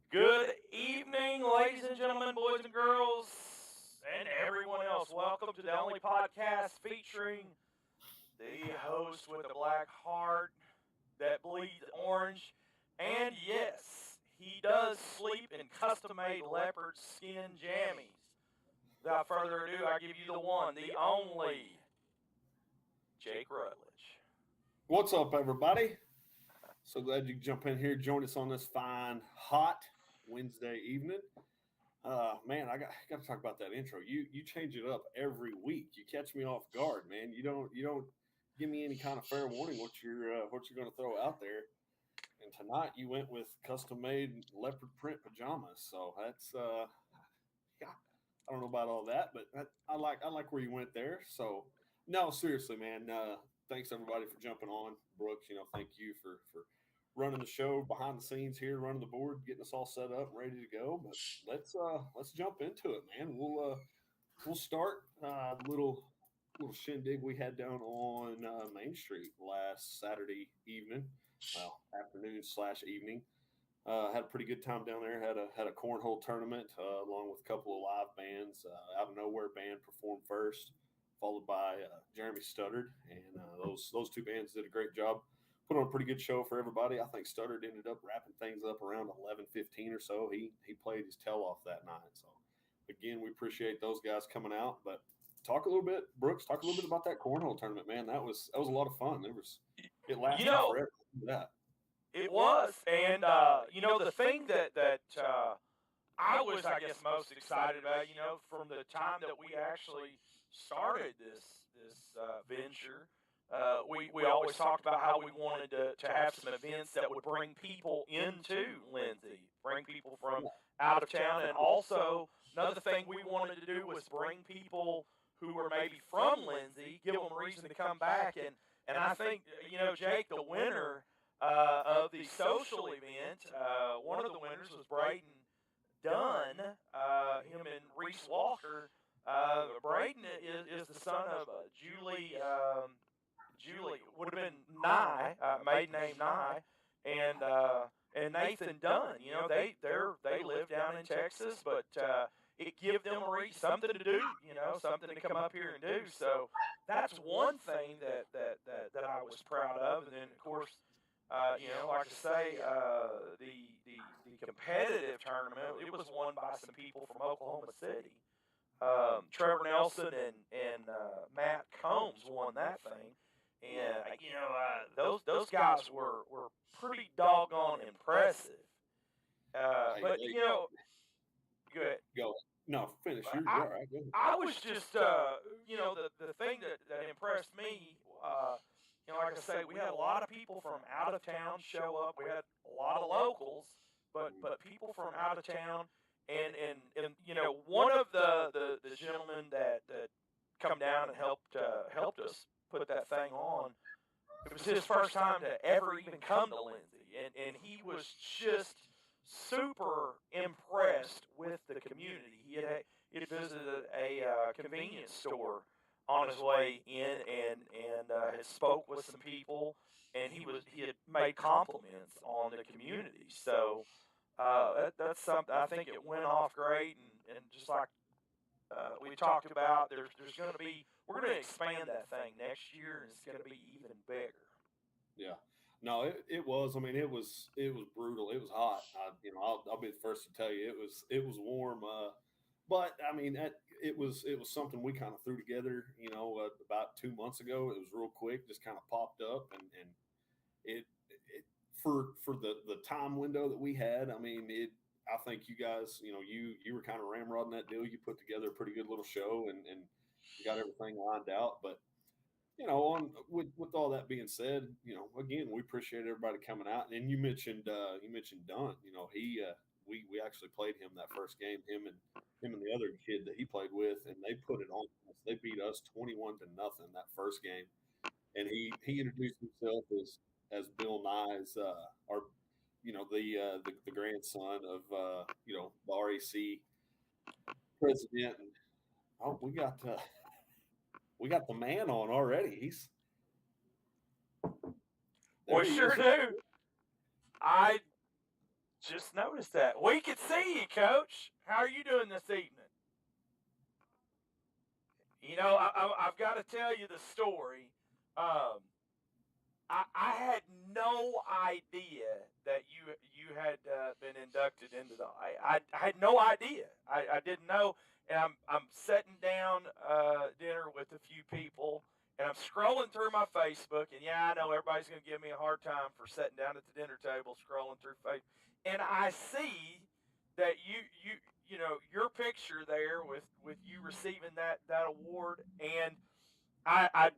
Good evening, ladies and gentlemen, boys and girls, and everyone else. Welcome to the only podcast featuring the host with a black heart that bleeds orange. And yes, he does sleep in custom-made leopard skin jammies. Without further ado, I give you the one, the only, Jake Rutledge. What's up, everybody? So glad you could jump in here, join us on this fine, hot Wednesday evening. Man, I got to talk about that intro. You change it up every week. You catch me off guard, man. You don't give me any kind of fair warning what you're going to throw out there. And tonight you went with custom made leopard print pajamas. So that's yeah, I don't know about all that, but I like where you went there. So no, seriously, man. Thanks everybody for jumping on. Brooks, thank you for running the show behind the scenes here, running the board, getting us all set up, and ready to go. But let's jump into it, man. We'll start little shindig we had down on Main Street last Saturday evening, well, afternoon/evening. Had a pretty good time down there. Had a cornhole tournament along with a couple of live bands. Out of Nowhere band performed first, followed by Jeremy Studdard, and those two bands did a great job put on a pretty good show for everybody. I think Studdard ended up wrapping things up around 11:15 or so. He played his tail off that night. So again, we appreciate those guys coming out. But talk a little bit, Brooks. Talk a little bit about that cornhole tournament, man. That was a lot of fun. It You lasted know, forever. That it was, and the thing that I was, I guess, most excited about, from the time that we actually started this venture. We always talked about how we wanted to have some events that would bring people into Lindsay, bring people from out of town, and also another thing we wanted to do was bring people who were maybe from Lindsay, give them a reason to come back, and I think Jake, the winner of the social event, one of the winners was Braden Dunn, him and Reese Walker. Braden is the son of Julie would have been Nye, maiden name Nye, and Nathan Dunn. They live down in Texas, but it give them something to do. Something to come up here and do. So that's one thing that I was proud of, and then of course. Like I say, the competitive tournament, it was won by some people from Oklahoma City. Trevor Nelson and Matt Combs won that thing, and those guys were pretty doggone impressive. But go ahead. go no finish. You're all right. Go ahead. I was just the thing that impressed me. Like I say, we had a lot of people from out of town show up. We had a lot of locals, but people from out of town, and one of the gentlemen that come down and helped us put that thing on. It was his first time to ever even come to Lindsay, and he was just super impressed with the community. He had visited a convenience store on his way in and had spoke with some people, and he had made compliments on the community. So that's something. I think it went off great, and just like we talked about, there's going to be we're going to expand that thing next year, and it's going to be even bigger. Yeah. No, it was. I mean, it was brutal. It was hot. I'll be the first to tell you it was warm. But I mean, it was something we kind of threw together. About 2 months ago. It was real quick, just kind of popped up, and it for the time window that we had. I mean, I think you guys, you were kind of ramrodding that deal. You put together a pretty good little show, and got everything lined out. But on with all that being said, again, we appreciate everybody coming out. And you mentioned Dunn. We actually played him that first game. Him and the other kid that he played with, and they put it on us. They beat us 21-0 that first game. And he introduced himself as Bill Nye's our the grandson of the RAC president. And oh, we got the man on already. We sure do. I just noticed that. We can see you, Coach. How are you doing this evening? I've got to tell you the story. I had no idea that you had been inducted into the. I had no idea. I didn't know, and I'm sitting down dinner with a few people, and I'm scrolling through my Facebook, and yeah, I know everybody's going to give me a hard time for sitting down at the dinner table scrolling through Facebook, and I see that your picture there with you receiving that award, and I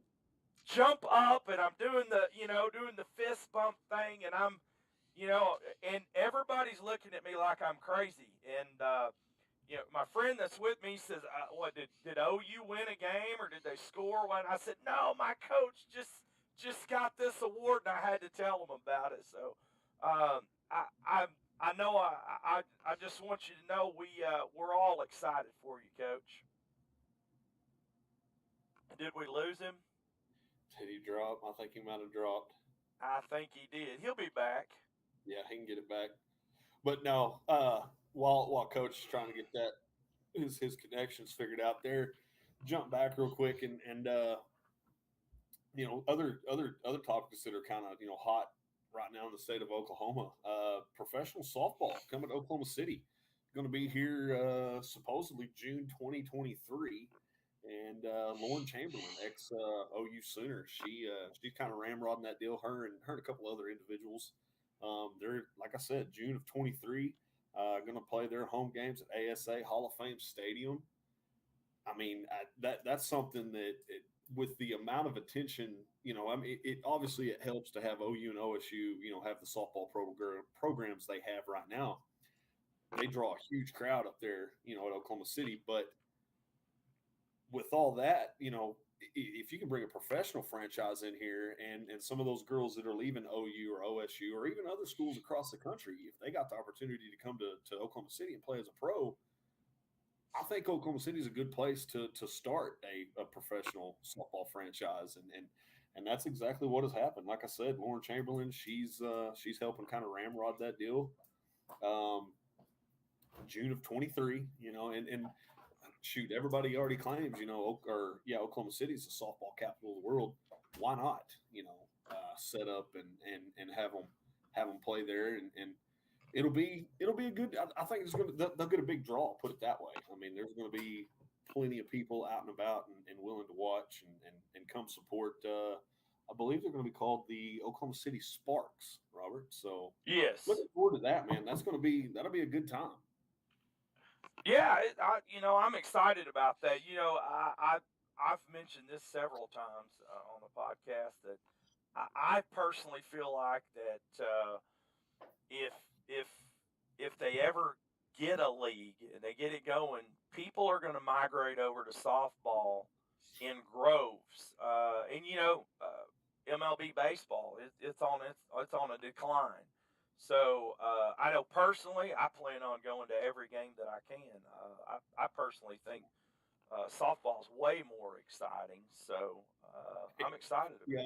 jump up and I'm doing the fist bump thing, and and everybody's looking at me like I'm crazy, and my friend that's with me says, "What did OU win a game or did they score one?" I said, "No, my coach just got this award," and I had to tell him about it. So I know I just want you to know we're all excited for you, Coach. Did we lose him? Did he drop? I think he might have dropped. I think he did. He'll be back. Yeah, he can get it back. But no, while Coach is trying to get that his connections figured out there, jump back real quick and other topics that are kind of hot right now in the state of Oklahoma. Professional softball coming to Oklahoma City, going to be here supposedly June 2023. And Lauren Chamberlain, ex OU Sooner, she's kind of ramrodding that deal. Her and a couple other individuals. They're, like I said, June of 23, going to play their home games at ASA Hall of Fame Stadium. I mean, that's something that with the amount of attention, I mean, obviously it helps to have OU and OSU, have the softball programs they have right now. They draw a huge crowd up there, at Oklahoma City. But with all that, if you can bring a professional franchise in here, and some of those girls that are leaving OU or OSU or even other schools across the country, if they got the opportunity to come to Oklahoma City and play as a pro, I think Oklahoma City is a good place to start a professional softball franchise, and that's exactly what has happened. Like I said, Lauren Chamberlain, she's helping kind of ramrod that deal. June of 23, and shoot, everybody already claims, Oklahoma City is the softball capital of the world. Why not, set up and have them play there, and it'll be a good. I think they'll get a big draw. Put it that way. I mean, there's going to be plenty of people out and about and willing to watch and come support. I believe they're going to be called the Oklahoma City Sparks, Robert. So Yes. looking forward to that, man. That'll be a good time. Yeah, I'm excited about that. I've mentioned this several times on the podcast that I personally feel like that if if if they ever get a league and they get it going, people are going to migrate over to softball in groves. MLB baseball it's on a decline. So I know personally, I plan on going to every game that I can. I personally think softball's way more exciting. So I'm excited about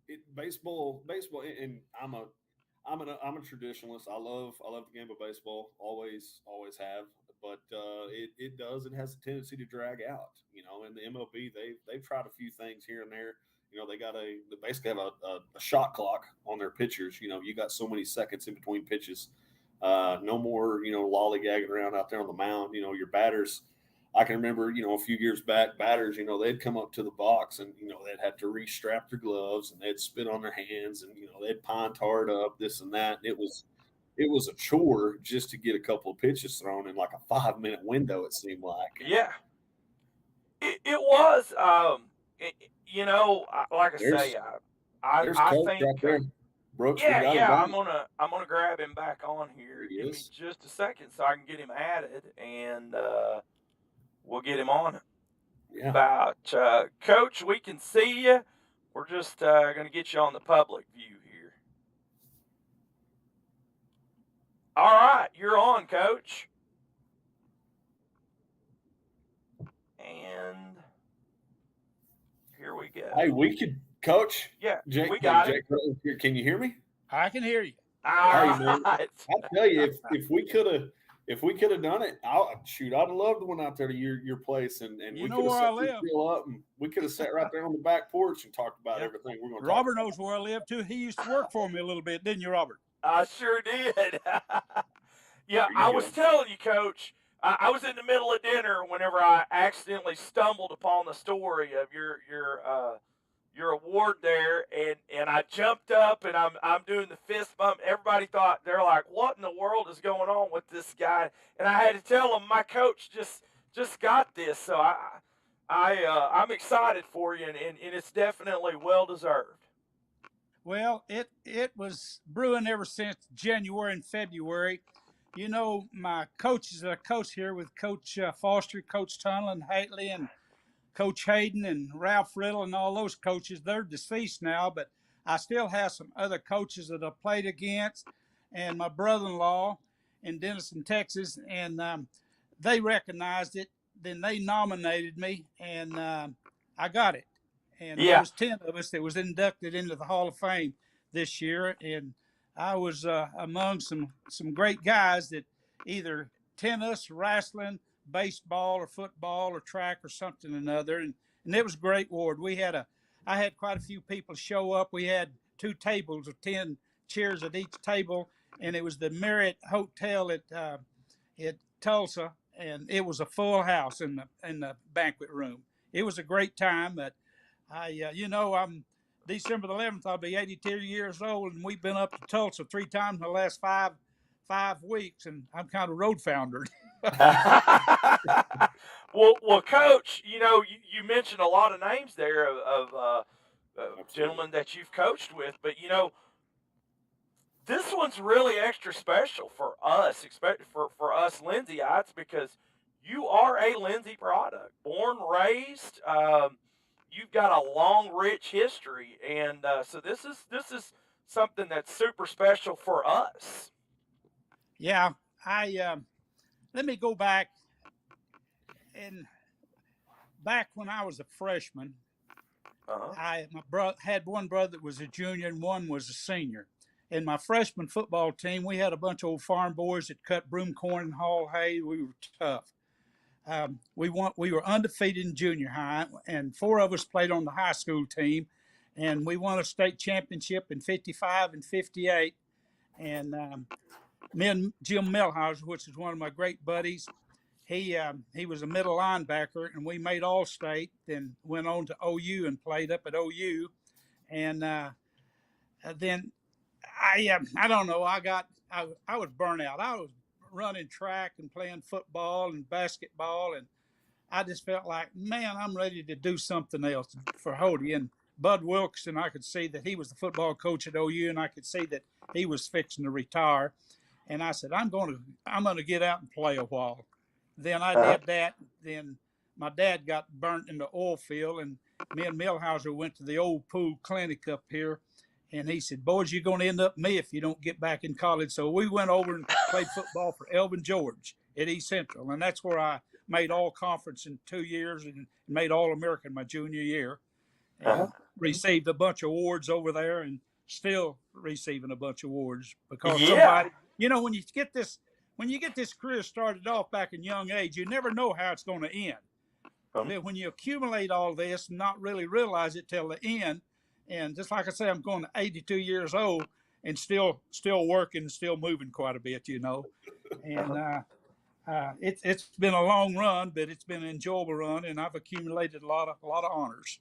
it. Baseball, and I'm a traditionalist. I love the game of baseball. Always have. But it has a tendency to drag out. And the MLB they've tried a few things here and there. They basically have a shot clock on their pitchers. You got so many seconds in between pitches. No more lollygagging around out there on the mound. Your batters. I can remember, a few years back, batters, they'd come up to the box and, they'd have to restrap their gloves and they'd spit on their hands and, they'd pine tar it up, this and that. And it was a chore just to get a couple of pitches thrown in like a 5-minute window, it seemed like. Yeah, it was. Like I say, there's I Coach think. right there. Brooks, yeah. I'm gonna grab him back on here. Give me is. just a second so I can get him added, and we'll get him on. Yeah. About Coach, we can see you. We're just gonna get you on the public view here. All right, you're on, Coach. And here we go. Hey, we could, Coach. Yeah, Jake, we got Jake, it. Can you hear me? I can hear you. All Hey, man, right. I tell you, if we could have done it, I'd have loved to went out there to your place and You we know could have where set I this live. deal up and we could have sat right there on the back porch and talked about Yeah. everything we're going to Robert knows where I live too. He used to work for me a little bit, didn't you, Robert? I sure did. Yeah, There you I go. was telling you, Coach. I was in the middle of dinner whenever I accidentally stumbled upon the story of your award there, and I jumped up and I'm doing the fist bump. Everybody thought they're like, "What in the world is going on with this guy?" And I had to tell them my coach just got this, so I'm excited for you, and it's definitely well deserved. Well, it was brewing ever since January and February. My coaches that I coach here with Coach Foster, Coach Tunlin, Hatley, and Coach Hayden and Ralph Riddle and all those coaches, they're deceased now, but I still have some other coaches that I played against, and my brother-in-law in Denison, Texas, and they recognized it. Then they nominated me, and I got it. And there Yeah. was 10 of us that was inducted into the Hall of Fame this year, and I was among some great guys that either tennis, wrestling, baseball or football or track or something or another, and it was a great award. We had a I had quite a few people show up. We had 2 tables of 10 chairs at each table, and it was the Marriott Hotel at Tulsa, and it was a full house in the banquet room. It was a great time. But I'm December the 11th. I'll be 82 years old, and we've been up to Tulsa 3 times in the last five weeks, and I'm kind of road foundered. Well, Coach, you mentioned a lot of names there of gentlemen that you've coached with, but this one's really extra special for us, especially for us Lindsay-ites, because you are a Lindsay product, born, raised. You've got a long, rich history, and so this is something that's super special for us. Yeah, I let me go back, and back when I was a freshman, Uh-huh. had one brother that was a junior and one was a senior. In my freshman football team, we had a bunch of old farm boys that cut broom corn and haul hay. We were tough. We were undefeated in junior high, and 4 of us played on the high school team, and we won a state championship in '55 and '58. And me and Jim Milhauser, which is one of my great buddies, he was a middle linebacker, and we made all state. Then went on to OU and played up at OU, and then I don't know. I was burnt out. I was running track and playing football and basketball, and I just felt like, man, I'm ready to do something else for Hody. And Bud Wilkerson, I could see that he was the football coach at OU, and I could see that he was fixing to retire. And I said, I'm going to get out and play a while. Then I Uh-huh. did that. Then my dad got burnt in the oil field, and me and Milhauser went to the old pool clinic up here. And he said, boys, you're going to end up me if you don't get back in college. So we went over and played football for Elvin George at East Central. And that's where I made all conference in 2 years and made all American my junior year, Uh-huh. and received a bunch of awards over there, and still receiving a bunch of awards because Yeah. somebody, when you get this career started off back in young age, you never know how it's going to end. Um, But when you accumulate all this and not really realize it till the end, and just like I say, I'm going to 82 years old and still working, still moving quite a bit, And it's been a long run, but it's been an enjoyable run, and I've accumulated a lot of honors.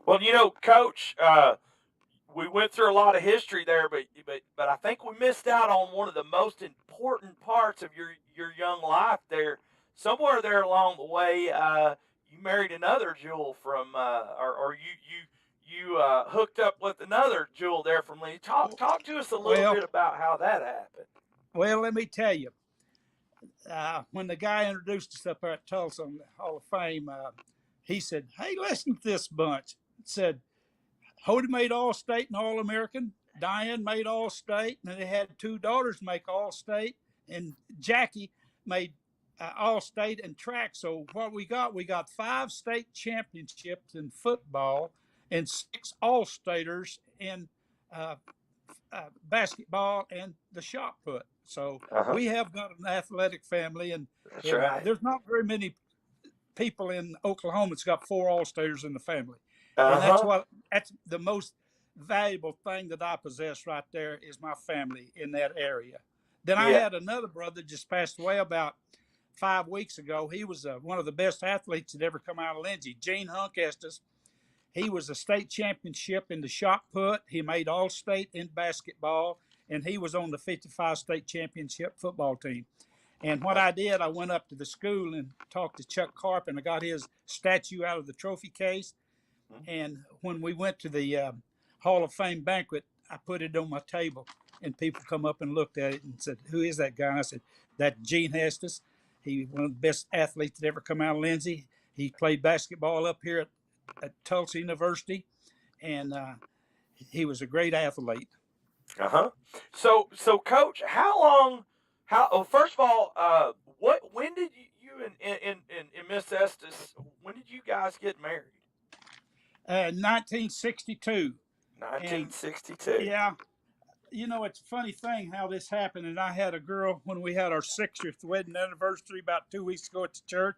well, Coach, we went through a lot of history there, but I think we missed out on one of the most important parts of your young life there. Somewhere there along the way, you married another jewel from, or you hooked up with another jewel there from Lee. Talk to us a little Well, bit about how that happened. let me tell you, when the guy introduced us up there at Tulsa on the Hall of Fame, he said, "Hey, listen to this bunch." It said, Hody made All State and All American. Diane made All State, and they had 2 daughters make All State, and Jackie made All State in track. So what we got 5 state championships in football and 6 All Staters in uh, basketball and the shot put. So Uh-huh. we have got an athletic family, and That's right. there's not very many people in Oklahoma that's got 4 All Staters in the family, and Uh-huh. that's the most valuable thing that I possess right there is my family in that area. Then I Yeah. had another brother just passed away about 5 weeks ago. He was one of the best athletes that ever come out of Lindsay. Gene Hunk Estes. He was a state championship in the shot put. He made all state in basketball, and he was on the 55 state championship football team. And what I did, I went up to the school and talked to Chuck Carp, and I got his statue out of the trophy case. And when we went to the Hall of Fame banquet, I put it on my table, and people come up and looked at it and said, "Who is that guy?" And I said, "That's Gene Estes. He one of the best athletes that ever come out of Lindsay. He played basketball up here at Tulsa University, and he was a great athlete." Uh-huh. So, Coach, how long? First of all, when did you and Miss Estes? When did you guys get married? 1962. And 1962. yeah, it's a funny thing how this happened. And I had a girl when we had our 60th wedding anniversary about 2 weeks ago at the church.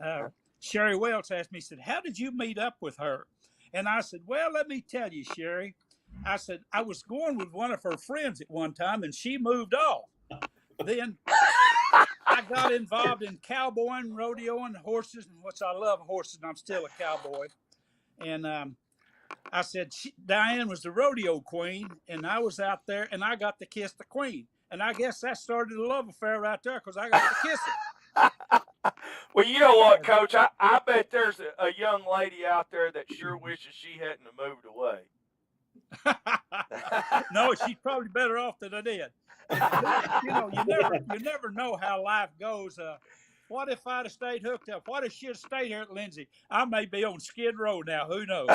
Uh, Sherry Wells asked me, said, "How did you meet up with her?" And I said, well, let me tell you, Sherry. I said, I was going with one of her friends at one time, and she moved off. Then I got involved in cowboying, rodeoing, horses, which I love horses, and I'm still a cowboy. And I said, Diane was the rodeo queen, and I was out there, and I got to kiss the queen. And I guess that started a love affair right there because I got to kiss her. Well, you know what, Coach? I bet there's a young lady out there that sure wishes she hadn't have moved away. No, she's probably better off than I did. You never know how life goes. What if I'd have stayed hooked up? What if she'd have stayed here at Lindsay? I may be on Skid Row now. Who knows?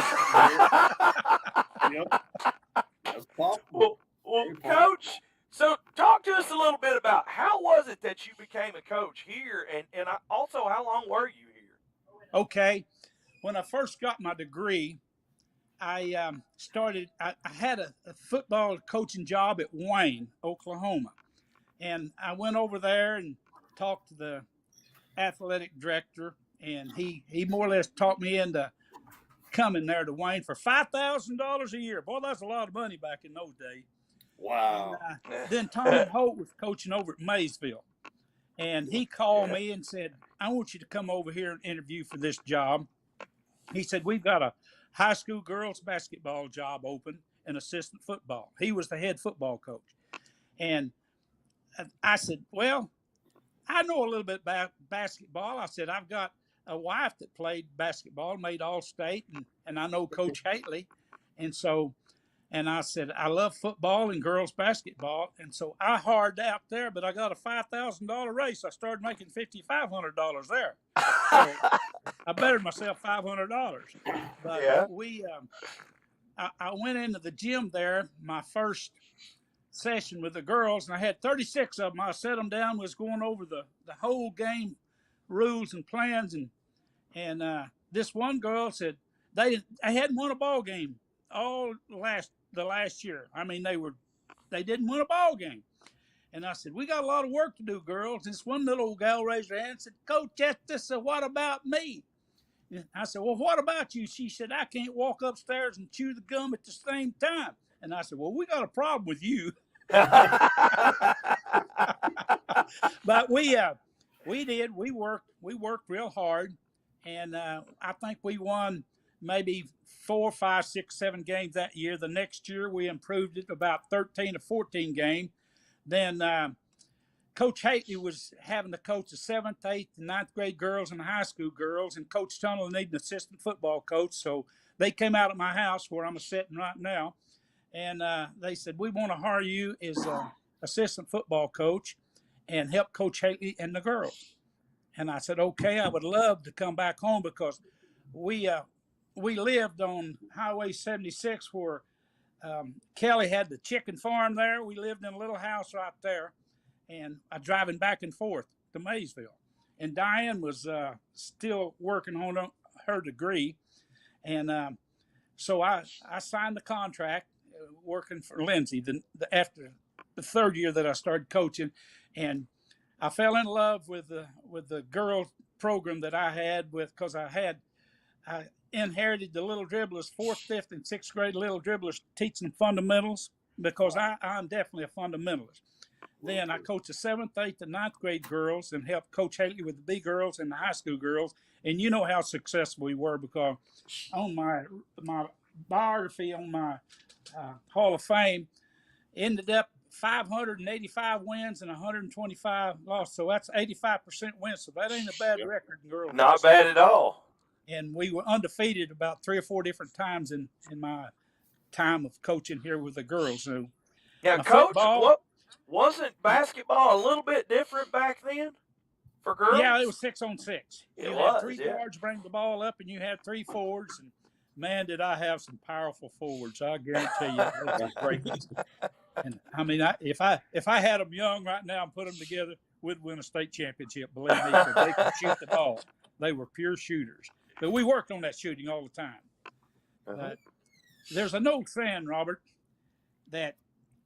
Yep. That's possible. Well, Coach, so talk to us a little bit about how was it that you became a coach here, and also how long were you here? Okay. When I first got my degree, I started. I had a football coaching job at Wayne, Oklahoma, and I went over there and talked to the athletic director, and he more or less talked me into coming there to Wayne for $5,000 a year. Boy, that's a lot of money back in those days. Wow. And, then Tommy Holt was coaching over at Maysville, and he called me and said, I want you to come over here and interview for this job. He said, we've got a high school girls basketball job open and assistant football. He was the head football coach. And I said, well, I know a little bit about basketball. I said, I've got a wife that played basketball, made All-State, and I know Coach H.O. And I said, I love football and girls basketball. And so I hard out there, but I got a $5,000 raise. I started making $5,500 there. So I bettered myself $500. But yeah. I went into the gym there, my first session with the girls, and I had 36 of them. I set them down, was going over the whole game rules and plans. And this one girl said they hadn't won a ball game all the last year. I mean, they didn't win a ball game. And I said, we got a lot of work to do, girls. This one little old gal raised her hand and said, Coach Estes, what about me? And I said, well, what about you? She said, I can't walk upstairs and chew the gum at the same time. And I said, well, we got a problem with you. But we did. We worked real hard. And I think we won maybe 4, 5, 6, 7 games that year. The next year we improved it about 13 to 14 games. Then Coach H.O. was having to coach the 7th, 8th, and 9th grade girls and the high school girls, and Coach Tunnel needed an assistant football coach. So they came out at my house where I'm sitting right now, and they said, we want to hire you as assistant football coach and help Coach H.O. and the girls. And I said, okay, I would love to come back home because we lived on Highway 76 where Kelly had the chicken farm there. We lived in a little house right there, and I driving back and forth to Maysville. And Diane was still working on her degree, and so I signed the contract working for Lindsay after the 3rd year that I started coaching, and I fell in love with the girl program that I had because I inherited the little dribblers, 4th, 5th, and 6th grade little dribblers, teaching fundamentals because I'm definitely a fundamentalist. Then I coached the 7th, 8th, and 9th grade girls and helped Coach H.O. with the B girls and the high school girls. And you know how successful we were because on my biography on my Hall of Fame ended up 585 wins and 125 losses. So that's 85% wins. So that ain't a bad record in girls. Not bad at all. And we were undefeated about 3 or 4 different times in my time of coaching here with the girls. So now, Coach, wasn't basketball a little bit different back then for girls? Yeah, it was 6-on-6. You had 3 guards bring the ball up, and you had 3 forwards. And man, did I have some powerful forwards! I guarantee you, it was great. And I mean, if I had them young right now and put them together, we'd win a state championship. Believe me, because they could shoot the ball. They were pure shooters. But we worked on that shooting all the time. But there's an old saying, Robert, that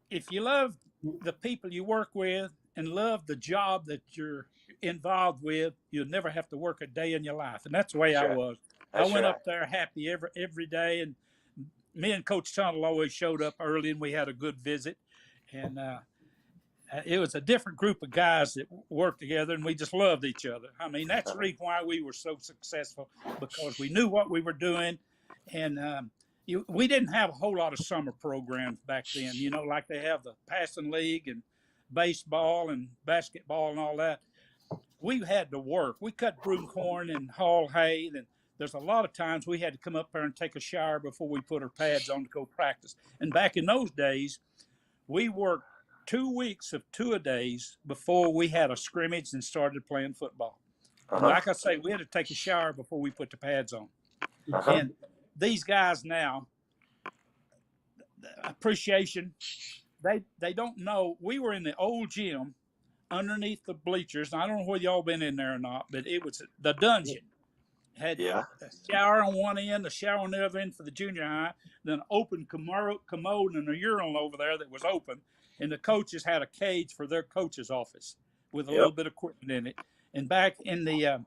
if you love the people you work with and love the job that you're involved with, you'll never have to work a day in your life. And that's the way I was. I went up there happy every day, and me and Coach Tunnell always showed up early, and we had a good visit. And it was a different group of guys that worked together, and we just loved each other. I mean, that's the reason why we were so successful, because we knew what we were doing, and we didn't have a whole lot of summer programs back then, like they have the passing league and baseball and basketball and all that. We had to work. We cut broom corn and haul hay, and there's a lot of times we had to come up there and take a shower before we put our pads on to go practice. And back in those days, we worked 2 weeks of two-a-days before we had a scrimmage and started playing football. And like I say, we had to take a shower before we put the pads on. And these guys now, appreciation, they don't know. We were in the old gym underneath the bleachers. I don't know whether y'all been in there or not, but it was the dungeon. Had a shower on one end, a shower on the other end for the junior high, then an open commode and a urinal over there that was open. And the coaches had a cage for their coach's office with a little bit of equipment in it. And back in the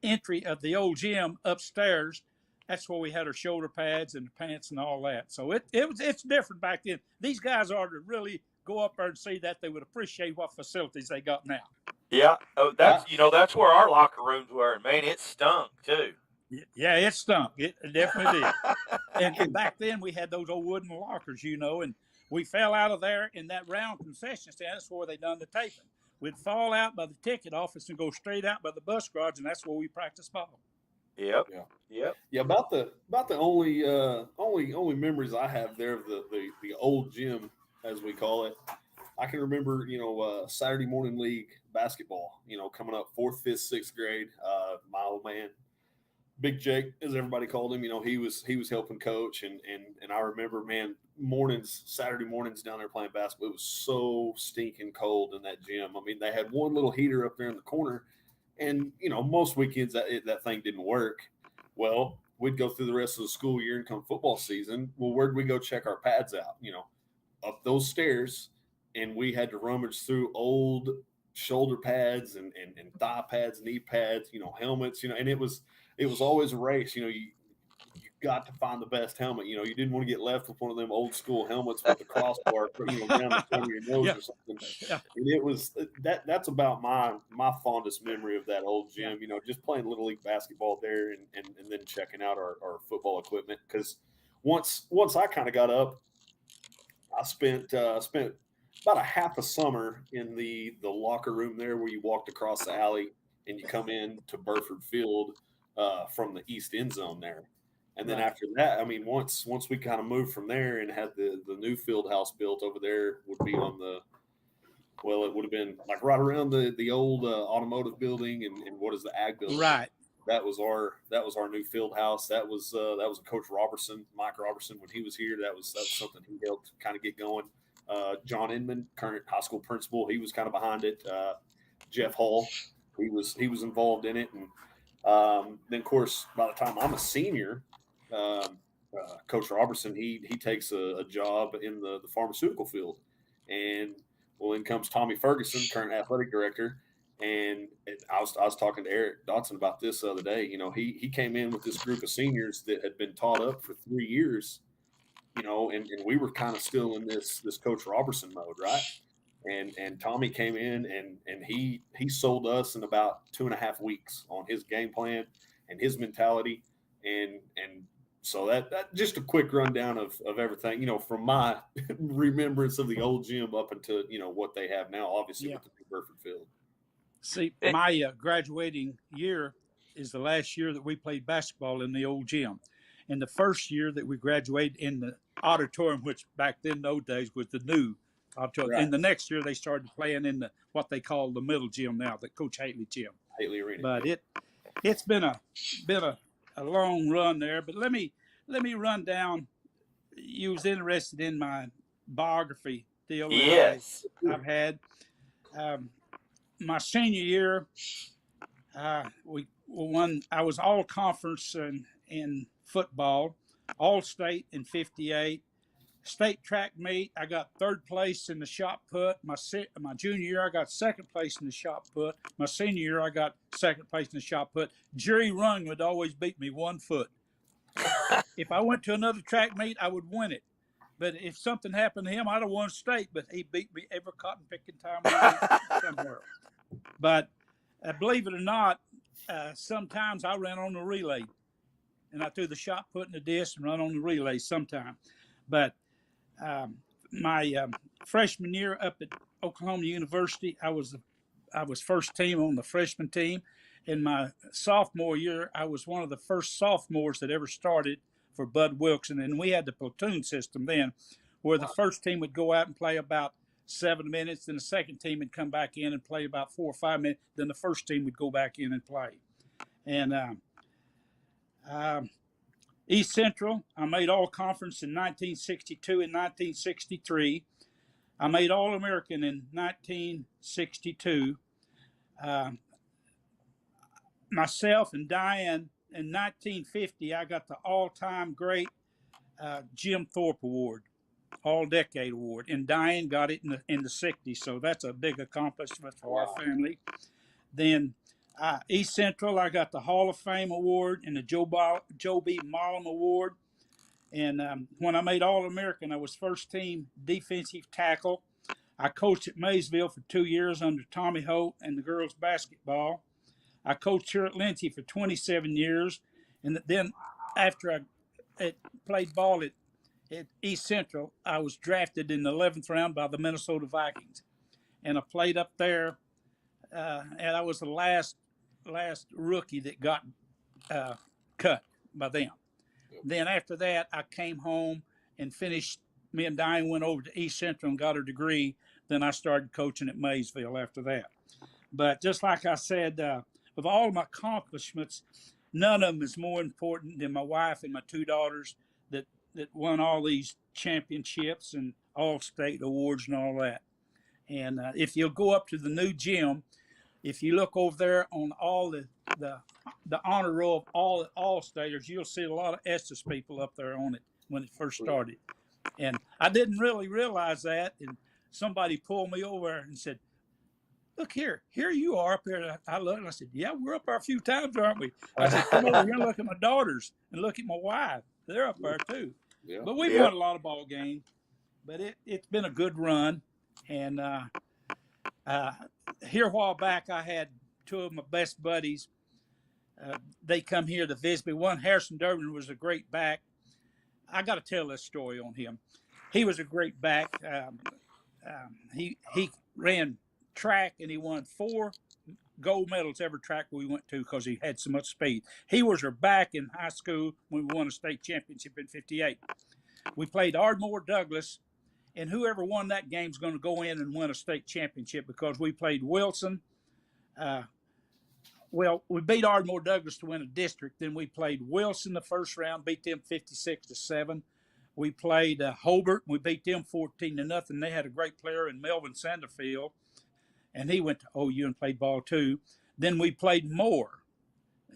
entry of the old gym upstairs, that's where we had our shoulder pads and the pants and all that. So it's different back then. These guys are to really go up there and see that. They would appreciate what facilities they got now. Yeah, that's where our locker rooms were, and man, it stunk too. Yeah, it stunk. It definitely did. And back then we had those old wooden lockers, and we fell out of there in that round concession stand. That's where they done the taping. We'd fall out by the ticket office and go straight out by the bus garage, and that's where we practiced ball. Yep. Yeah. About the only memories I have there of the old gym, as we call it. I can remember, Saturday morning league basketball. Coming up 4th, 5th, 6th grade. My old man, Big Jake, as everybody called him. He was helping coach, and I remember, man, Saturday mornings down there playing basketball. It was so stinking cold in that gym. I mean, they had one little heater up there in the corner. And, most weekends that thing didn't work. Well, we'd go through the rest of the school year and come football season. Well, where'd we go check our pads out? Up those stairs. And we had to rummage through old shoulder pads and thigh pads, knee pads, helmets, and it was always a race. You got to find the best helmet. You didn't want to get left with one of them old school helmets with the crossbar, down the front of your nose or something. Yeah. And it was that's about my fondest memory of that old gym. Just playing little league basketball there and then checking out our football equipment. Because once I kind of got up, I spent about a half a summer in the locker room there, where you walked across the alley and you come in to Burford Field from the east end zone there. And then after that, I mean, once we kind of moved from there and had the new field house built over there, would be on it would have been like right around the old automotive building and what is the ag building? Right. That was our new field house. That was a Coach Mike Robertson, when he was here. That was something he helped kind of get going. John Inman, current high school principal, he was kind of behind it. Jeff Hall, he was involved in it, and then of course by the time I'm a senior, Coach Robertson he takes a job in the pharmaceutical field, and in comes Tommy Ferguson, current athletic director. And I was talking to Eric Dotson about this the other day. He came in with this group of seniors that had been taught up for 3 years, and we were kind of still in this Coach Robertson mode, right? And Tommy came in and he sold us in about 2.5 weeks on his game plan and his mentality. And so that just a quick rundown of everything, from my remembrance of the old gym up into, what they have now, obviously with the new Burford Field. See, my graduating year is the last year that we played basketball in the old gym. And the first year that we graduated in the auditorium, which back then, those days, was the new auditorium. Right. And the next year they started playing in what they call the middle gym now, the Coach Haley gym. Haley Arena. But it's been a long run there. But let me run down. You was interested in my biography deal that I've had. My senior year, we won. I was all conference in football, all state in '58, state track meet, I got third place in the shot put. My junior year, I got second place in the shot put. My senior year, I got second place in the shot put. Jerry Rung would always beat me 1 foot. If I went to another track meet, I would win it. But if something happened to him, I'd have won state. But he beat me every cotton picking time we went somewhere. But believe it or not, sometimes I ran on the relay, and I threw the shot put in the disc and run on the relay sometime. But my freshman year up at Oklahoma University, I was first team on the freshman team. In my sophomore year, I was one of the first sophomores that ever started for Bud Wilson, and we had the platoon system then, where the first team would go out and play about 7 minutes, then the second team would come back in and play about 4 or 5 minutes, then the first team would go back in and play. And East Central, I made all conference in 1962 and 1963. I made All-American in 1962. Myself and Diane, in 1950, I got the all-time great Jim Thorpe Award, all-decade award, and Diane got it in the 60s, so that's a big accomplishment for our family. Then East Central, I got the Hall of Fame Award and the Joe B. Mollum Award. And when I made All-American, I was first team defensive tackle. I coached at Maysville for 2 years under Tommy Holt and the girls basketball. I coached here at Lindsay for 27 years. And then after I played ball at East Central, I was drafted in the 11th round by the Minnesota Vikings. And I played up there, and I was the last rookie that got cut by them. Then after that, I came home and finished. Me and Diane went over to East Central and got her degree. Then I started coaching at Maysville after that. But just like I said, of all of my accomplishments, none of them is more important than my wife and my 2 daughters that won all these championships and all-state awards and all that. And if you'll go up to the new gym, if you look over there on all the honor row of all staters, you'll see a lot of Estes people up there on it when it first started. And I didn't really realize that. And somebody pulled me over and said, "Look here you are up here." I looked and I said, "Yeah, we're up there a few times, aren't we?" I said, "Come over here and look at my daughters and look at my wife. They're up there too." Yeah. But we've won a lot of ball games. But it's been a good run. And here a while back, I had 2 of my best buddies. They come here to visit me. One, Harrison Durbin, was a great back. I got to tell this story on him. He was a great back. He ran track, and he won 4 gold medals every track we went to because he had so much speed. He was our back in high school when we won a state championship in '58. We played Ardmore Douglas, and whoever won that game is going to go in and win a state championship because we played Wilson. We beat Ardmore Douglas to win a district. Then we played Wilson the first round, beat them 56-7. We played Hobart. We beat them 14-0. They had a great player in Melvin Sanderfield, and he went to OU and played ball too. Then we played Moore.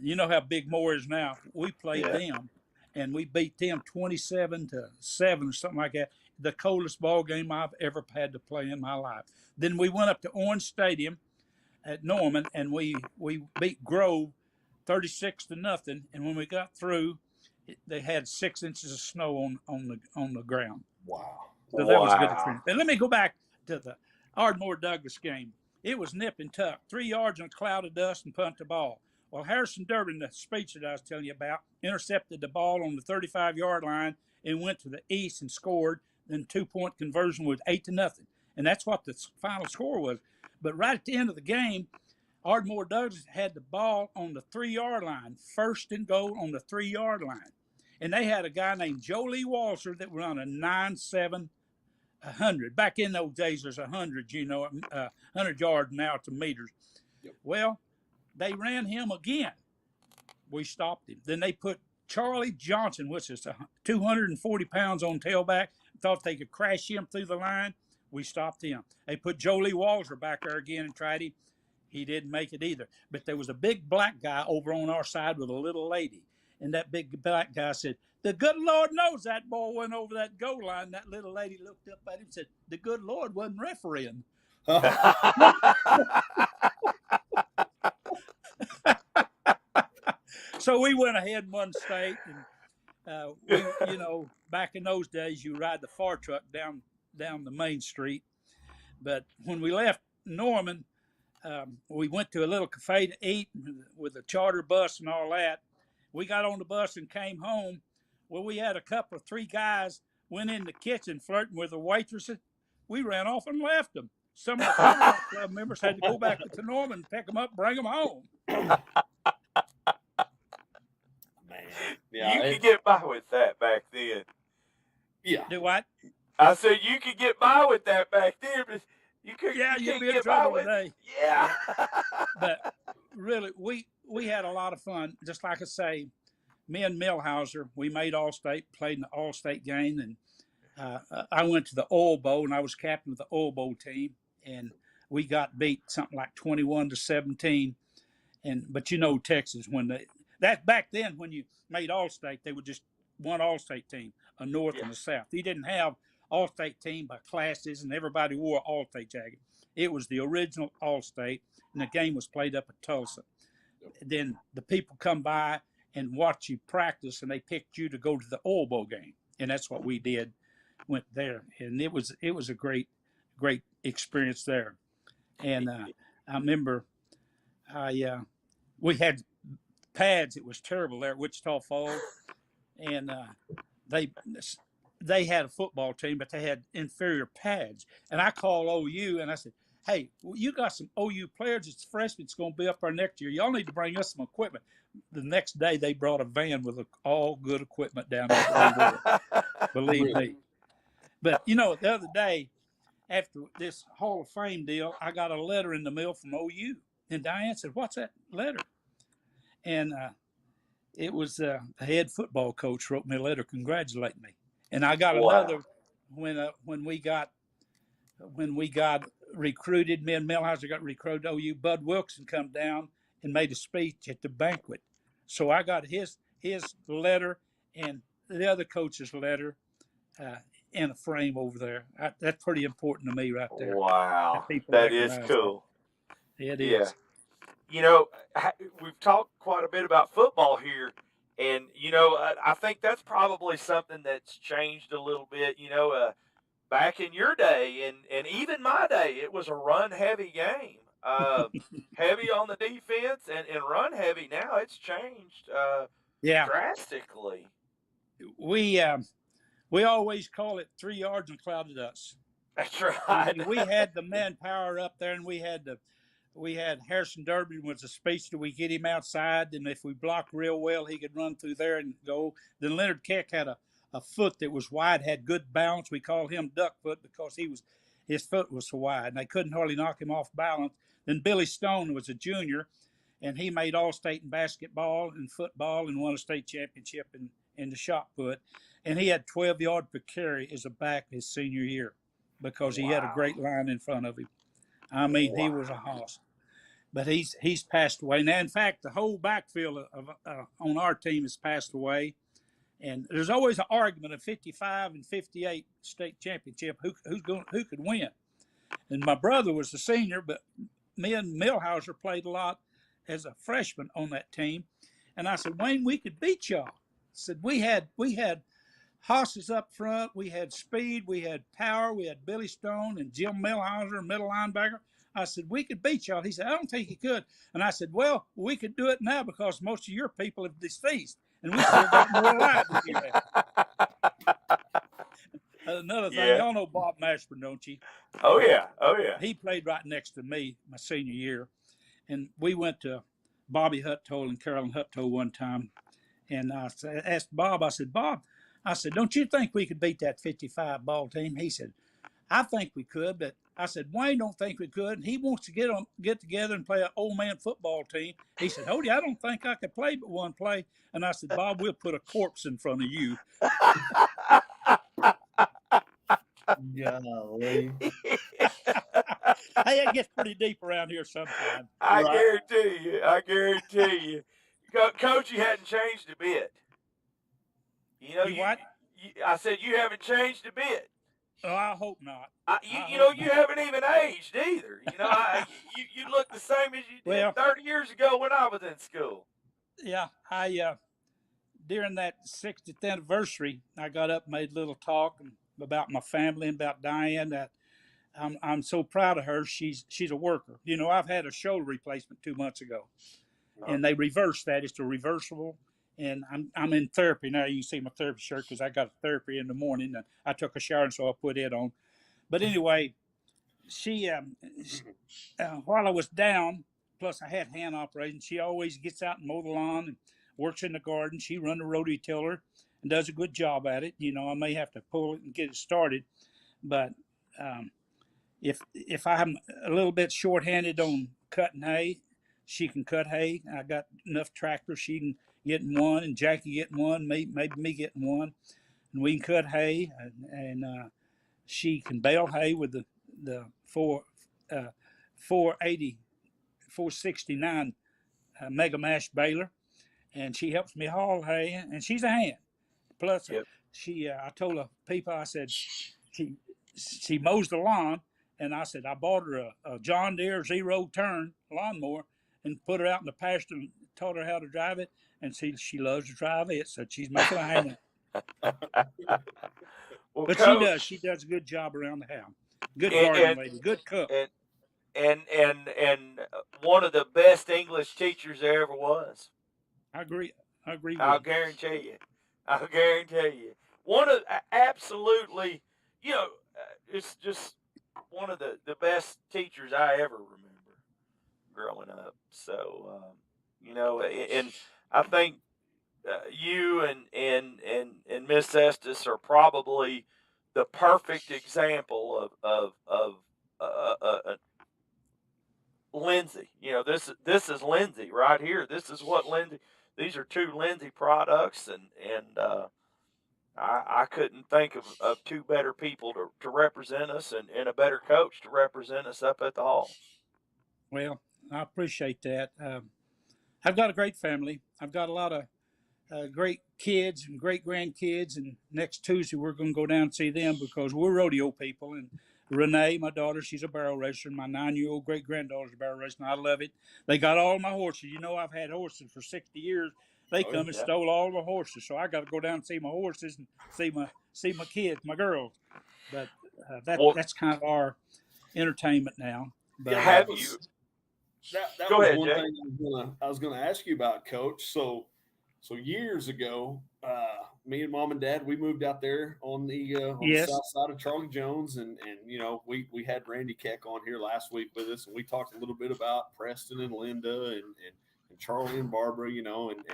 You know how big Moore is now. We played them, and we beat them 27-7 or something like that. The coldest ball game I've ever had to play in my life. Then we went up to Orange Stadium at Norman, and we beat Grove 36-0. And when we got through, they had 6 inches of snow on the ground. Wow! So that was a good experience. And let me go back to the Ardmore Douglas game. It was nip and tuck, 3 yards in a cloud of dust, and punt the ball. Well, Harrison Durbin, the speech that I was telling you about, intercepted the ball on the 35-yard line and went to the east and scored. Then 2-point conversion was 8-0, and that's what the final score was. But right at the end of the game, Ardmore Douglas had the ball on the 3-yard line, first and goal on the 3-yard line, and they had a guy named Joe Lee Walser that ran a 9.7 100. Back in those days, there's 100, 100 yards now to meters. Yep. Well, they ran him again. We stopped him. Then they put Charlie Johnson, which is 240 pounds on tailback, thought they could crash him through the line. We stopped him. They put Joe Lee Walser back there again and tried him. He didn't make it either. But there was a big black guy over on our side with a little lady. And that big black guy said, The good Lord knows that ball went over that goal line. That little lady looked up at him and said, the good Lord wasn't refereeing. So we went ahead and won state. And back in those days, you ride the fire truck down the main street. But when we left Norman, we went to a little cafe to eat with a charter bus and all that. We got on the bus and came home. Well, we had three guys went in the kitchen flirting with the waitresses. We ran off and left them. Some of the Firewalk Club members had to go back to Norman, pick them up, bring them home. Man, yeah, you could get by with that back then. Yeah. Do what? I said you could get by with that back then, but you could. Yeah, you'd be in trouble today. Yeah. But really, we had a lot of fun. Just like I say, me and Millhauser, we made All-State, played in the All-State game, and I went to the Oil Bowl, and I was captain of the Oil Bowl team, and we got beat something like 21-17. But Texas, back then when you made All-State, they were just one All-State team, a North and a South. You didn't have All-State team by classes, and everybody wore All-State jacket. It was the original All-State, and the game was played up at Tulsa. Then the people come by and watch you practice, and they picked you to go to the Oil Bowl game, and that's what we did. Went there, and it was a great experience there. And I remember we had pads. It was terrible there at Wichita Falls, and they had a football team, but they had inferior pads. And I called OU and I said, hey, you got some OU players. It's freshmen. It's going to be up there next year. Y'all need to bring us some equipment. The next day, they brought a van with all good equipment down there. Believe me. But, the other day, after this Hall of Fame deal, I got a letter in the mail from OU. And Diane said, what's that letter? And it was the head football coach wrote me a letter congratulating me. And I got another when we got recruited. Me and Millhauser got recruited. OU. Bud Wilson come down and made a speech at the banquet. So I got his letter and the other coach's letter in a frame over there. That's pretty important to me right there. Wow, that is cool. It is. We've talked quite a bit about football here. And, I think that's probably something that's changed a little bit. Back in your day and even my day, it was a run-heavy game. Heavy on the defense and run heavy. Now it's changed drastically. We always call it 3 yards and cloud of dust. That's right. We had the manpower up there, and we had Harrison Durbin was a speedster. We get him outside, and if we blocked real well, he could run through there and go. Then Leonard Keck had a foot that was wide, had good balance. We called him duck foot because his foot was so wide, and they couldn't hardly knock him off balance. Then Billy Stone was a junior, and he made All-State in basketball and football and won a state championship in the shot put. And he had 12 yards per carry as a back his senior year because he had a great line in front of him. I mean, he was a hoss. But he's passed away. Now, in fact, the whole backfield on our team has passed away. And there's always an argument of 55 and 58 state championship, who could win. And my brother was the senior, but me and Millhauser played a lot as a freshman on that team. And I said, Wayne, we could beat y'all. I said, we had hosses up front, we had speed, we had power, we had Billy Stone and Jim Millhauser, middle linebacker. I said, we could beat y'all. He said, I don't think you could. And I said, well, we could do it now because most of your people have deceased. And we still got more alive to do that. Another thing, y'all know Bob Mashburn, don't you? Oh, yeah. He played right next to me my senior year. And we went to Bobby Hutto and Carolyn Hutto one time. And I asked Bob, I said, Bob, don't you think we could beat that 55 ball team? He said, I think we could, but I said, Wayne don't think we could. And he wants to get together and play an old man football team. He said, Hody, I don't think I could play but one play. And I said, Bob, we'll put a corpse in front of you. Golly. Hey, it gets pretty deep around here sometimes. I guarantee you. Coach, you hadn't changed a bit. You know, You what? I said you haven't changed a bit. Oh, I hope not. I You hope know, you not. haven't even aged either. You know, you look the same as you did Well, 30 years ago when I was in school. yeah, I during that 60th anniversary, I got up and made a little talk about my family and about Diane. That I'm so proud of her. She's a worker. You know, I've had a shoulder replacement 2 months ago, and they reversed that. It's a reversible, and I'm in therapy now. You can see my therapy shirt because I got therapy in the morning. And I took a shower, and so I put it on. But anyway, she while I was down, plus I had hand operations, she always gets out and mow the lawn and works in the garden. She run the rototiller and does a good job at it. You know, I may have to pull it and get it started, but um, if I'm a little bit short-handed on cutting hay, she can cut hay. I got enough tractors. She can get in one, and Jackie getting one, maybe me getting one, and we can cut hay. And she can bale hay with the uh, 480 469 mega mash baler, and she helps me haul hay, and she's a hand. Plus, Yep. I told her people, I said she mows the lawn, and I said I bought her a John Deere 0 turn lawnmower and put her out in the pasture and taught her how to drive it, and she loves to drive it, so she's making a hand. Well, But Coach, she does a good job around the house. Good and garden and lady, good cook. and and one of the best English teachers there ever was. I agree. I agree with I'll you. guarantee you. I'll guarantee you. One of absolutely, you know, it's just one of the best teachers I ever remember growing up. So, you know, and I think you and Miss Estes are probably the perfect example of Lindsay. You know, this is Lindsay right here. This is what Lindsay. These are two Lindsay products, and I couldn't think of two better people to represent us and a better coach to represent us up at the hall. Well, I appreciate that. I've got a great family. I've got a lot of great kids and great grandkids. And next Tuesday, we're going to go down and see them because we're rodeo people. And Renee, my daughter, she's a barrel racer. And my 9-year-old great granddaughter's a barrel racer. And I love it. They got all my horses. You know, I've had horses for 60 years. They Oh, come and Yeah. stole all the horses. So I got to go down and see my horses and see my kids, my girls. But Well, that's kind of our entertainment now. But have that you? was that Go was ahead, one Jay. thing I was gonna ask you about, Coach. So years ago, me and Mom and Dad, we moved out there on the yes, south side of Charlie Jones, and you know we had Randy Keck on here last week with us, and we talked a little bit about Preston and Linda and Charlie and Barbara, you know, and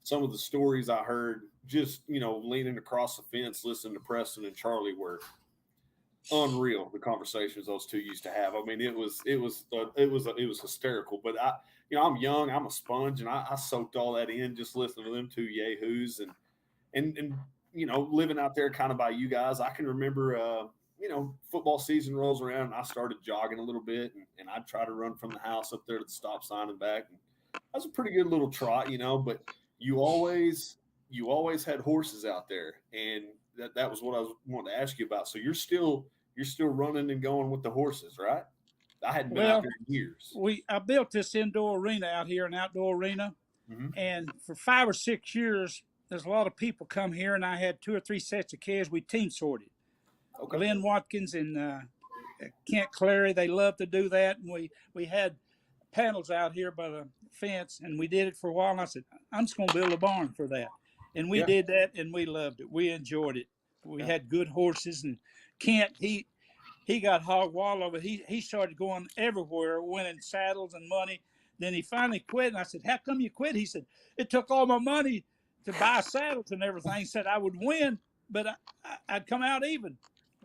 some of the stories I heard just leaning across the fence listening to Preston and Charlie were unreal. The conversations those two used to have. I mean, it was hysterical. But I'm young. I'm a sponge, and I soaked all that in just listening to them two yahoos and living out there kind of by you guys. I can remember. Football season rolls around, and I started jogging a little bit, and I'd try to run from the house up there to the stop sign and back. And that was a pretty good little trot, but you always had horses out there, and that was what I was wanting to ask you about. So you're still running and going with the horses, right? I hadn't been out well, there in years. I built this indoor arena out here, an outdoor arena, Mm-hmm. and for 5 or 6 years, there's a lot of people come here, and I had 2 or 3 sets of calves we team sorted. Okay. Glenn Watkins and Kent Clary, they love to do that, and we had panels out here by the fence, and we did it for a while. And I said, I'm just going to build a barn for that, and we Yeah. did that, and we loved it. We enjoyed it. We Yeah. had good horses, and Kent he got hog wild over. He started going everywhere, winning saddles and money. Then he finally quit, and I said, "How come you quit?" He said, "It took all my money to buy saddles and everything." He said, "I would win, but I'd come out even."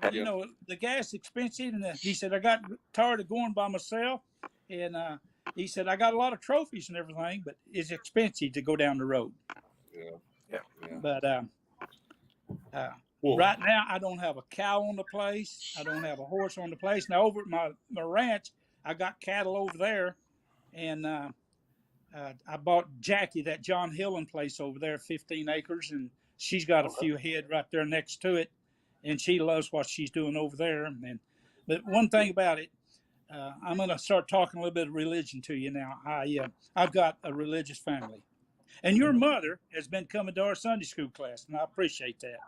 You Yeah. know, the gas expensive, and he said, "I got tired of going by myself," and he said, "I got a lot of trophies and everything, but it's expensive to go down the road." Yeah. Yeah. Yeah. But uh, Well, right now, I don't have a cow on the place. I don't have a horse on the place. Now, over at my ranch, I got cattle over there, and I bought Jackie that John Hillen place over there, 15 acres, and she's got a few head right there next to it, and she loves what she's doing over there. But one thing about it, I'm going to start talking a little bit of religion to you now. I've got a religious family, and your mother has been coming to our Sunday school class, and I appreciate that.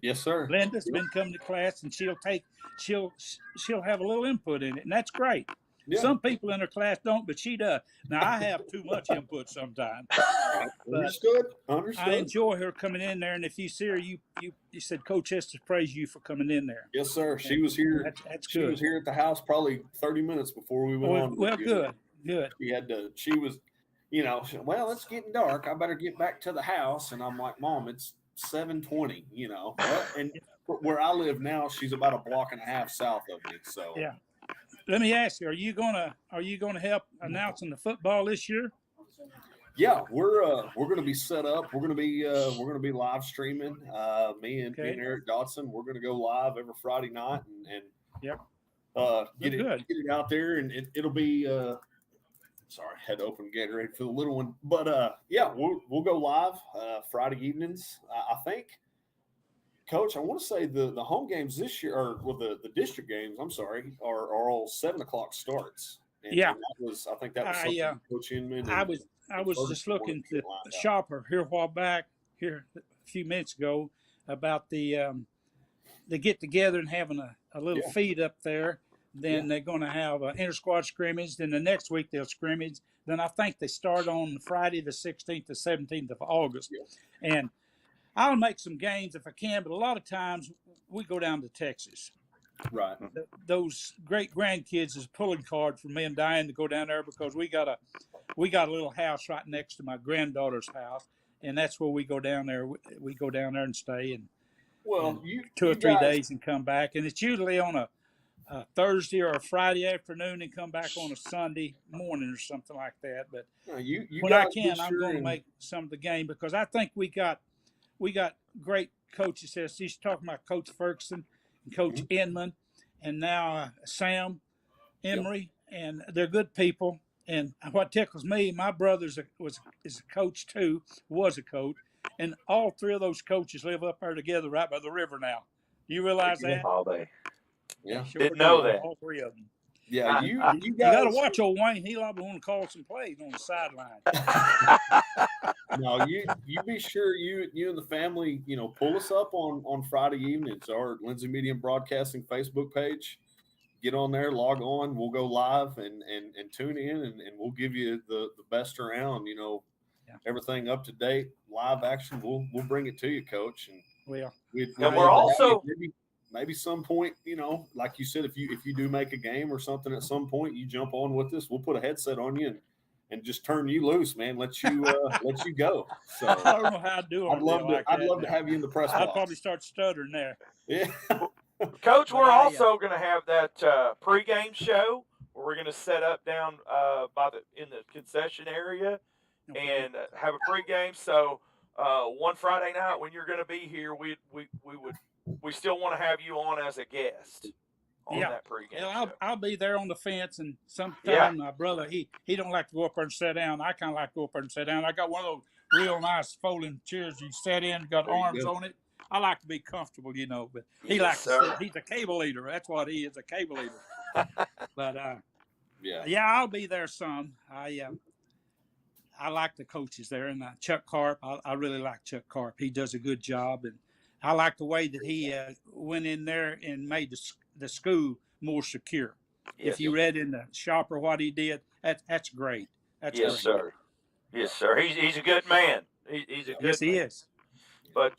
Yes, sir. Linda's been coming to class, and she'll have a little input in it, and that's great. Yeah. Some people in her class don't, but she does. Now I have too much input sometimes. Understood. I enjoy her coming in there, and if you see her, you said Coach Estes praise you for coming in there. Yes, sir. She was here. That's she good. was here at the house probably 30 minutes before we went on. Well, good. She was, well, it's getting dark. I better get back to the house. And I'm like, Mom, it's 7:20. And where I live now, she's about a block and a half south of me. So yeah. Let me ask you: Are you gonna help announcing the football this year? Yeah, we're gonna be set up. We're gonna be live streaming. Me and Eric Dodson. We're gonna go live every Friday night and get it out there, and it'll be. Sorry, had to open Gatorade for the little one, but we'll go live Friday evenings. I think. Coach, I want to say the home games this year, or the district games, I'm sorry, are all 7:00 starts. And I think that was something Coach Inman. I was just looking to shop her here a while back, here a few minutes ago, about the get together and having a little feed up there. Then they're going to have an inter-squad scrimmage. Then the next week they'll scrimmage. Then I think they start on Friday the 16th to 17th of August. Yeah. And I'll make some games if I can, but a lot of times we go down to Texas. Right. Those great grandkids is a pulling card for me and Diane to go down there because we got a little house right next to my granddaughter's house, and that's where we go down there. We go down there and stay and 2 or 3 days and come back, and it's usually on a Thursday or a Friday afternoon and come back on a Sunday morning or something like that. But when I can, I'm going to make some of the game because I think we got great coaches. He's talking about Coach Ferguson and Coach Inman, and now Sam Emery, and they're good people. And what tickles me, my brother is a coach too, was a coach, and all three of those coaches live up there together right by the river now. Do you realize that? All day. Yeah, sure didn't know that. All three of them. Yeah, you got to watch old Wayne. He'll want to call some plays on the sideline. No, you be sure you and the family, pull us up on Friday evenings. Our Lindsay Media and Broadcasting Facebook page. Get on there, log on. We'll go live and tune in, and we'll give you the best around. Everything up to date, live action. We'll bring it to you, Coach. And we're also. Maybe some point, like you said, if you do make a game or something at some point, you jump on with us. We'll put a headset on you and just turn you loose, man. Let you go. So I don't know how to do it. I'd love to have you in the press box. I'd probably start stuttering there. Yeah, Coach, we're also going to have that pregame show where we're going to set up down in the concession area and have a pregame. So one Friday night when you're going to be here, we still want to have you on as a guest on that pregame show. I'll be there on the fence, and sometime my brother, he don't like to go up there and sit down. I kind of like to go up there and sit down. I got one of those real nice folding chairs you sit in, got arms on it. I like to be comfortable, but he likes to sit. He's a cable eater. That's what he is, a cable eater. But I'll be there some. I like the coaches there, and Chuck Carp. I really like Chuck Carp. He does a good job, and I like the way that he went in there and made the school more secure. Yes. If you read in the shopper what he did, that's great. That's great. Sir. Yes, sir. He's a good man. He's a good. Yes, he is. But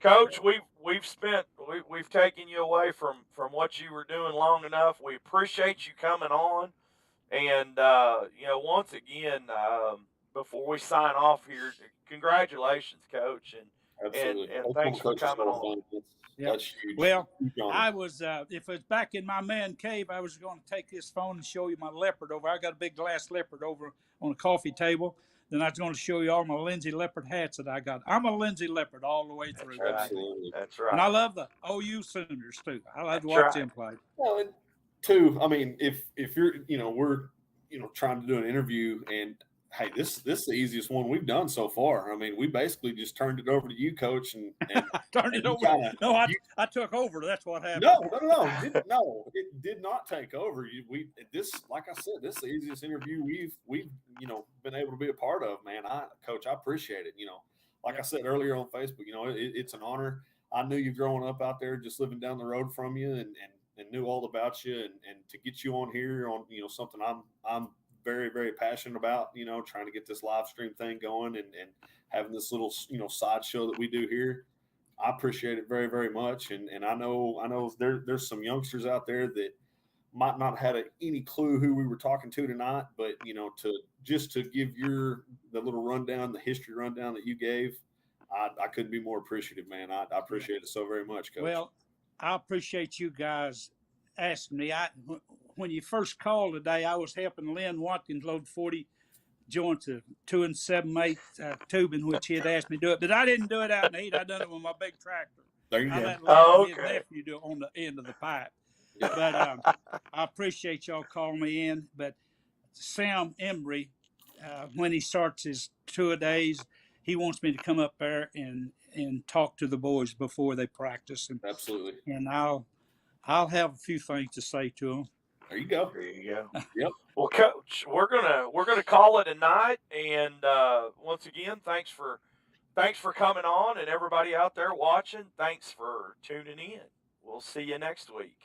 Coach, we've taken you away from what you were doing long enough. We appreciate you coming on, and once again, before we sign off here, congratulations, Coach, and thanks for coming on. That's huge. Well, I was if it's back in my man cave, I was going to take this phone and show you my leopard over. I got a big glass leopard over on a coffee table. Then I was going to show you all my Lindsay leopard hats that I got. I'm a Lindsay leopard all the way through. Absolutely. That's right. And I love the OU Sooners too. I love to watch them play. Well, too. I mean, if you're we're trying to do an interview and hey, this is the easiest one we've done so far. I mean, we basically just turned it over to you, Coach, and Turned it you over. kind of No, I took over. That's what happened. no, it did not take over. Like I said, this is the easiest interview we've been able to be a part of. Man, Coach, I appreciate it. Like I said earlier on Facebook, it's an honor. I knew you growing up out there, just living down the road from you, and knew all about you, and to get you on here on something I'm very very passionate about. Trying to get this live stream thing going and having this little side show that we do here. I appreciate it very, very much, and I know there's some youngsters out there that might not have had any clue who we were talking to tonight, but to give the little rundown, the history rundown that you gave, I couldn't be more appreciative, man. I appreciate it so very much, Coach. Well, I appreciate you guys asking me. When you first called today, I was helping Lynn Watkins load 40 joints of 2 and 7/8 tubing, which he had asked me to do it, but I didn't do it out in the heat. I done it with my big tractor. There you I go. let Lynn and his nephew do it on the end of the pipe. But I appreciate y'all calling me in. But Sam Embry, when he starts his 2-a-days, he wants me to come up there and talk to the boys before they practice, Absolutely. and I'll have a few things to say to them. There you go. There you go. Yep. Well, Coach, we're gonna call it a night, and once again, thanks for coming on, and everybody out there watching, thanks for tuning in. We'll see you next week.